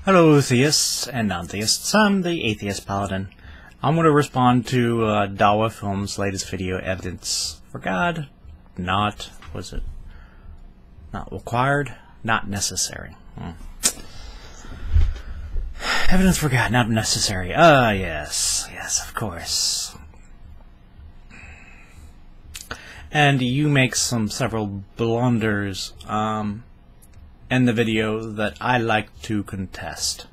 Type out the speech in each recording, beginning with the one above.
Hello theists and non-theists, I'm the Atheist Paladin. I'm going to respond to Dawa Film's latest video, Evidence for God, not required, not necessary. Evidence for God, not necessary. Yes, of course. And you make several blunders, in the video that I like to contest.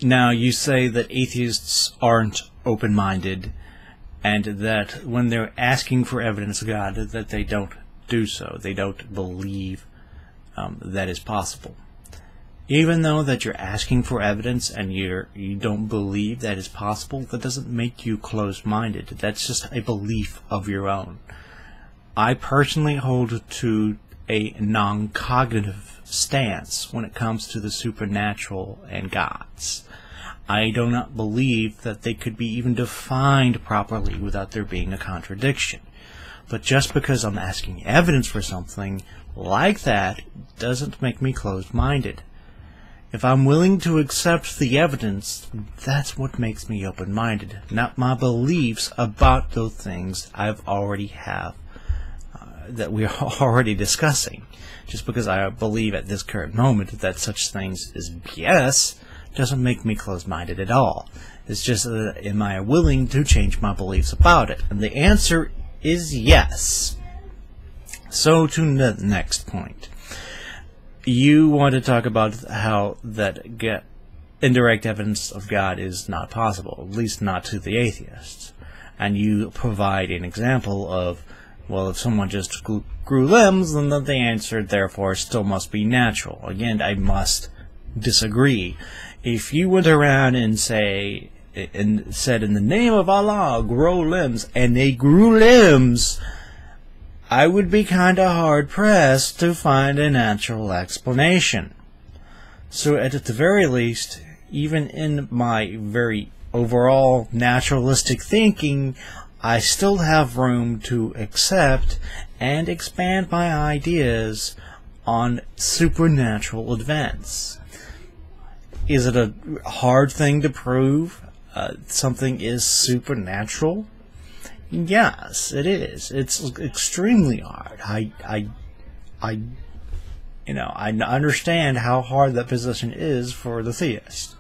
Now, you say that atheists aren't open-minded, and that when they're asking for evidence of God, that they don't do so. They don't believe that is possible. Even though that you're asking for evidence and you don't believe that is possible, that doesn't make you closed-minded. That's just a belief of your own. I personally hold to a non-cognitive stance when it comes to the supernatural and gods. I do not believe that they could be even defined properly without there being a contradiction. But just because I'm asking evidence for something like that doesn't make me closed-minded. If I'm willing to accept the evidence, that's what makes me open-minded, not my beliefs about those things that we're already discussing. Just because I believe at this current moment that such things is BS doesn't make me closed-minded at all. It's just am I willing to change my beliefs about it? And the answer is yes. So to the next point. You want to talk about how that indirect evidence of God is not possible, at least not to the atheists. And you provide an example of, well, if someone just grew limbs, then the answer, therefore, still must be natural. Again, I must disagree. If you went around and said, in the name of Allah, grow limbs, and they grew limbs, I would be kind of hard-pressed to find a natural explanation. So at the very least, even in my very overall naturalistic thinking, I still have room to accept and expand my ideas on supernatural events. Is it a hard thing to prove something is supernatural? Yes, it is. It's extremely hard. I understand how hard that position is for the theist.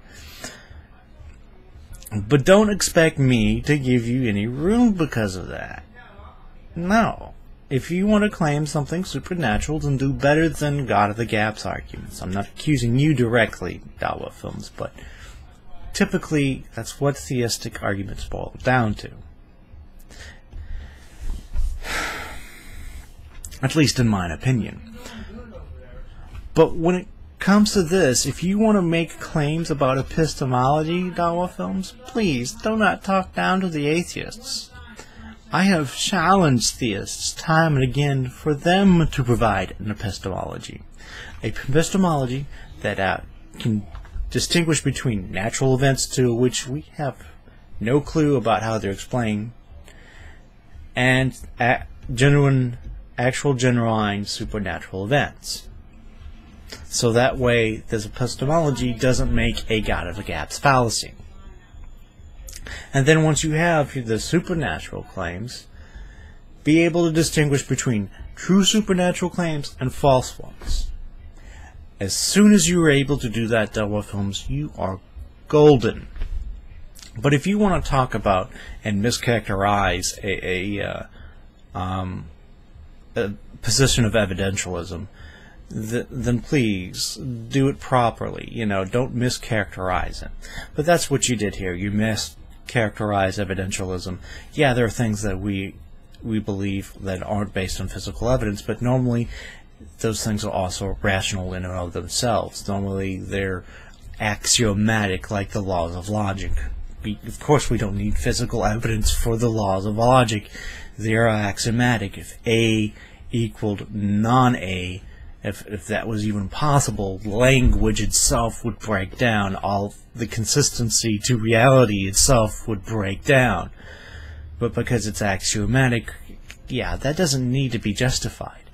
But don't expect me to give you any room because of that. No. If you want to claim something supernatural, then do better than God of the Gaps arguments. I'm not accusing you directly, Dawa Films, but typically that's what theistic arguments boil down to. At least in my opinion. But when it comes to this, if you want to make claims about epistemology, Dawa Films, please do not talk down to the atheists. I have challenged theists time and again for them to provide an epistemology. A epistemology that can distinguish between natural events to which we have no clue about how they're explained, and actual genuine supernatural events. So that way, this epistemology doesn't make a God of the Gaps fallacy. And then once you have the supernatural claims, be able to distinguish between true supernatural claims and false ones. As soon as you are able to do that, Dawa Films, you are golden. But if you want to talk about and mischaracterize a position of evidentialism, then please do it properly. Don't mischaracterize it. But that's what you did here. You mischaracterized evidentialism. Yeah, there are things that we believe that aren't based on physical evidence, but normally those things are also rational in and of themselves. Normally they're axiomatic, like the laws of logic. Of course we don't need physical evidence for the laws of logic. They are axiomatic. If A equaled non-A, if that was even possible, language itself would break down. All the consistency to reality itself would break down. But because it's axiomatic, yeah, that doesn't need to be justified.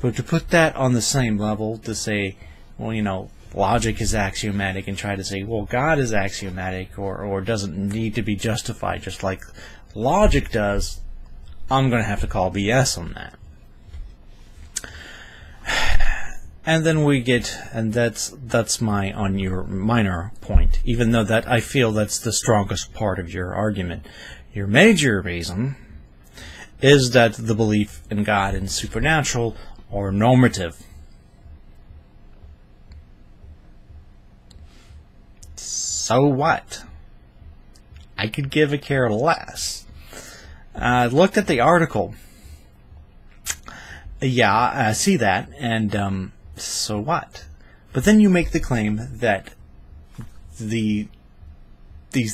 But to put that on the same level, to say, well, logic is axiomatic and try to say, well, God is axiomatic or doesn't need to be justified just like logic does, I'm going to have to call BS on that. And then we get, and that's my on your minor point, even though that I feel that's the strongest part of your argument. Your major reason is that the belief in God and supernatural are normative. So what? I could give a care less. I looked at the article. Yeah, I see that, and so what? But then you make the claim that these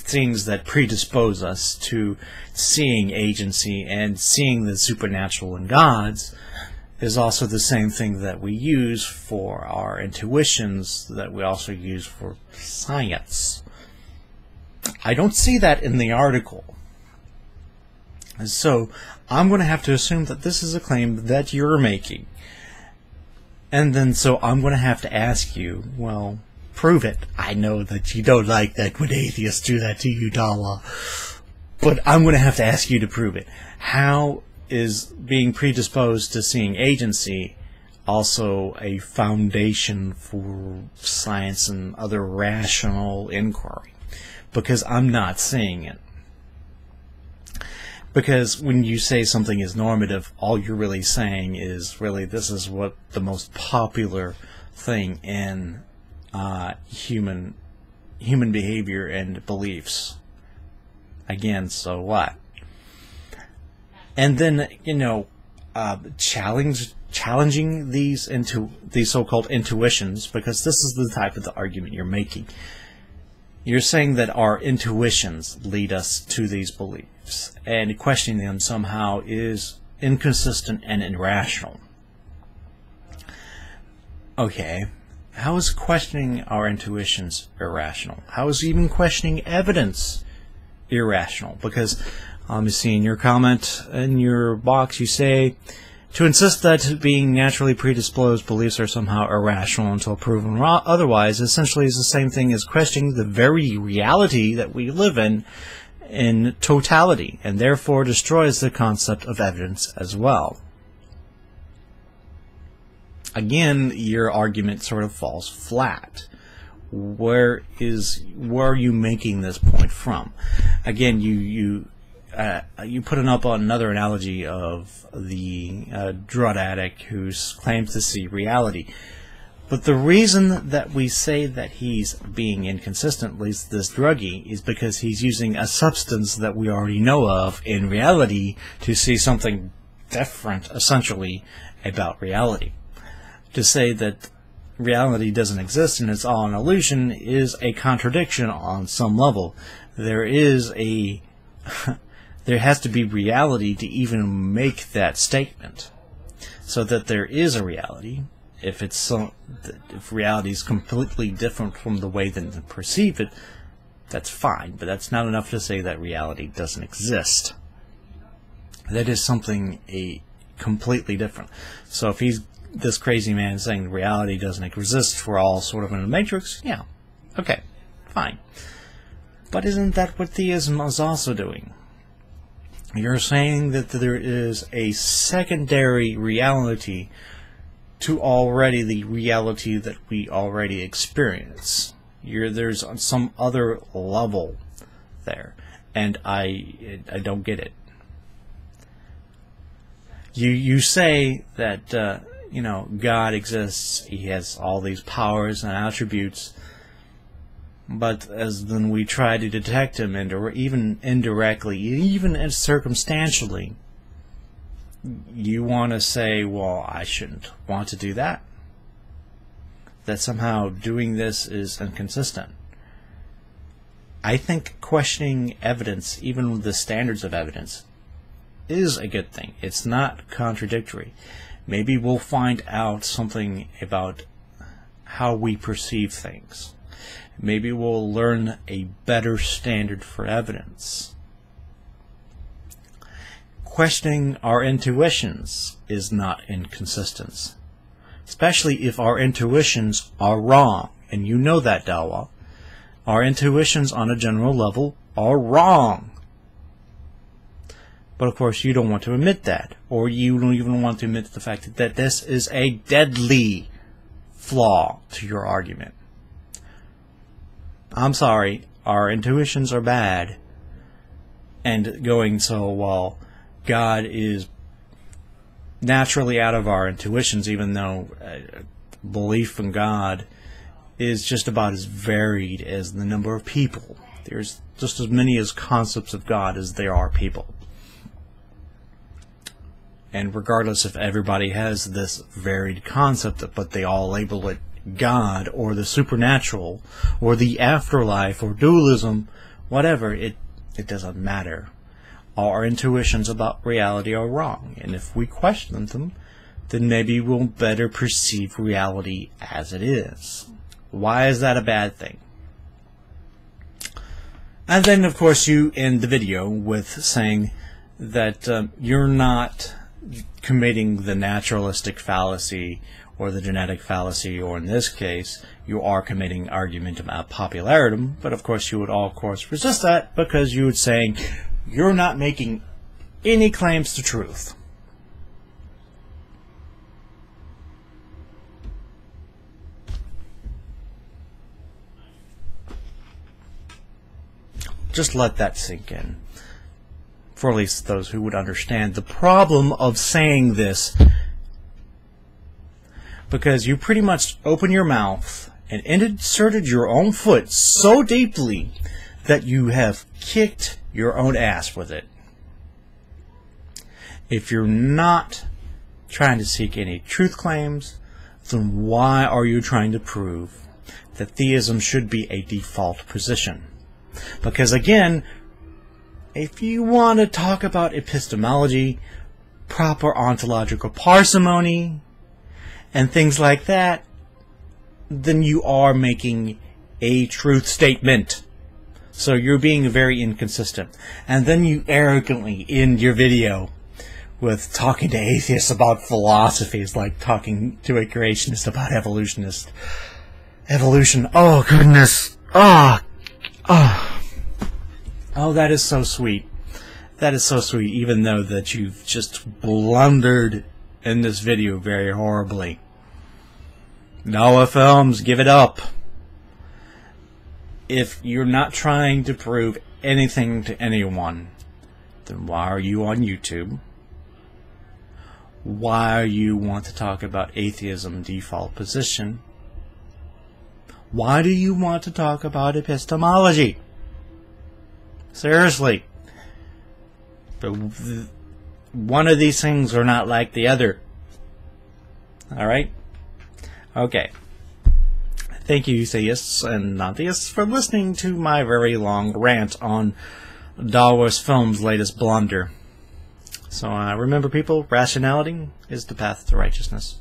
things that predispose us to seeing agency and seeing the supernatural in gods is also the same thing that we use for our intuitions, that we also use for science. I don't see that in the article. So I'm going to have to assume that this is a claim that you're making. And then so I'm going to have to ask you, well, prove it. I know that you don't like that when atheists do that to you, Dala. But I'm going to have to ask you to prove it. How is being predisposed to seeing agency also a foundation for science and other rational inquiry? Because I'm not seeing it. Because when you say something is normative, all you're really saying is really this is what the most popular thing in human behavior and beliefs. Again, so what? And then, you know, challenging these so-called intuitions, because this is the type of the argument you're making. You're saying that our intuitions lead us to these beliefs, and questioning them somehow is inconsistent and irrational. Okay, how is questioning our intuitions irrational? How is even questioning evidence irrational? Because you see in your comment in your box you say, to insist that being naturally predisposed beliefs are somehow irrational until proven otherwise essentially is the same thing as questioning the very reality that we live in totality, and therefore destroys the concept of evidence as well. Again, your argument sort of falls flat. Where are you making this point from? Again, you put up on another analogy of the drug addict who claims to see reality. But the reason that we say that he's being inconsistent, at least this druggie, is because he's using a substance that we already know of in reality to see something different, essentially, about reality. To say that reality doesn't exist and it's all an illusion is a contradiction on some level. There has to be reality to even make that statement. So that there is a reality. If reality is completely different from the way that they perceive it, that's fine. But that's not enough to say that reality doesn't exist. That is something completely different. So if he's this crazy man saying reality doesn't exist, we're all sort of in a matrix, yeah, okay, fine. But isn't that what theism is also doing? You're saying that there is a secondary reality to the reality that we already experience. There's some other level there, and I don't get it. You say that you know, God exists, he has all these powers and attributes, but as then we try to detect him, even indirectly, even circumstantially, you want to say, well, I shouldn't want to do that. That somehow doing this is inconsistent. I think questioning evidence, even the standards of evidence, is a good thing. It's not contradictory. Maybe we'll find out something about how we perceive things. Maybe we'll learn a better standard for evidence. Questioning our intuitions is not inconsistent, especially if our intuitions are wrong and you know that, Dawa. Our intuitions on a general level are wrong. But of course you don't want to admit that, or you don't even want to admit the fact that this is a deadly flaw to your argument. I'm sorry, our intuitions are bad, and going so, well, God is naturally out of our intuitions, even though belief in God is just about as varied as the number of people. There's just as many as concepts of God as there are people. And regardless if everybody has this varied concept, but they all label it God or the supernatural or the afterlife or dualism, whatever, it doesn't matter. Our intuitions about reality are wrong, and if we question them, then maybe we'll better perceive reality as it is. Why is that a bad thing? And then, of course, you end the video with saying that you're not committing the naturalistic fallacy or the genetic fallacy, or in this case, you are committing argumentum ad popularitum, but of course you would all, of course, resist that because you would say you're not making any claims to truth. Just let that sink in, for at least those who would understand the problem of saying this, because you pretty much open your mouth and inserted your own foot so deeply that you have kicked your own ass with it. If you're not trying to seek any truth claims, then why are you trying to prove that theism should be a default position? Because again, if you want to talk about epistemology, proper ontological parsimony, and things like that, then you are making a truth statement. So you're being very inconsistent. And then you arrogantly end your video with talking to atheists about philosophies, like talking to a creationist about evolution. Oh, goodness. Oh, that is so sweet. That is so sweet, even though that you've just blundered in this video very horribly. Noah Films, give it up. If you're not trying to prove anything to anyone, then why are you on YouTube? Why you want to talk about atheism default position? Why do you want to talk about epistemology? Seriously. But one of these things are not like the other. Alright? Okay. Thank you, theists and non-theists, for listening to my very long rant on Dawas Film's latest blunder. So remember, people, rationality is the path to righteousness.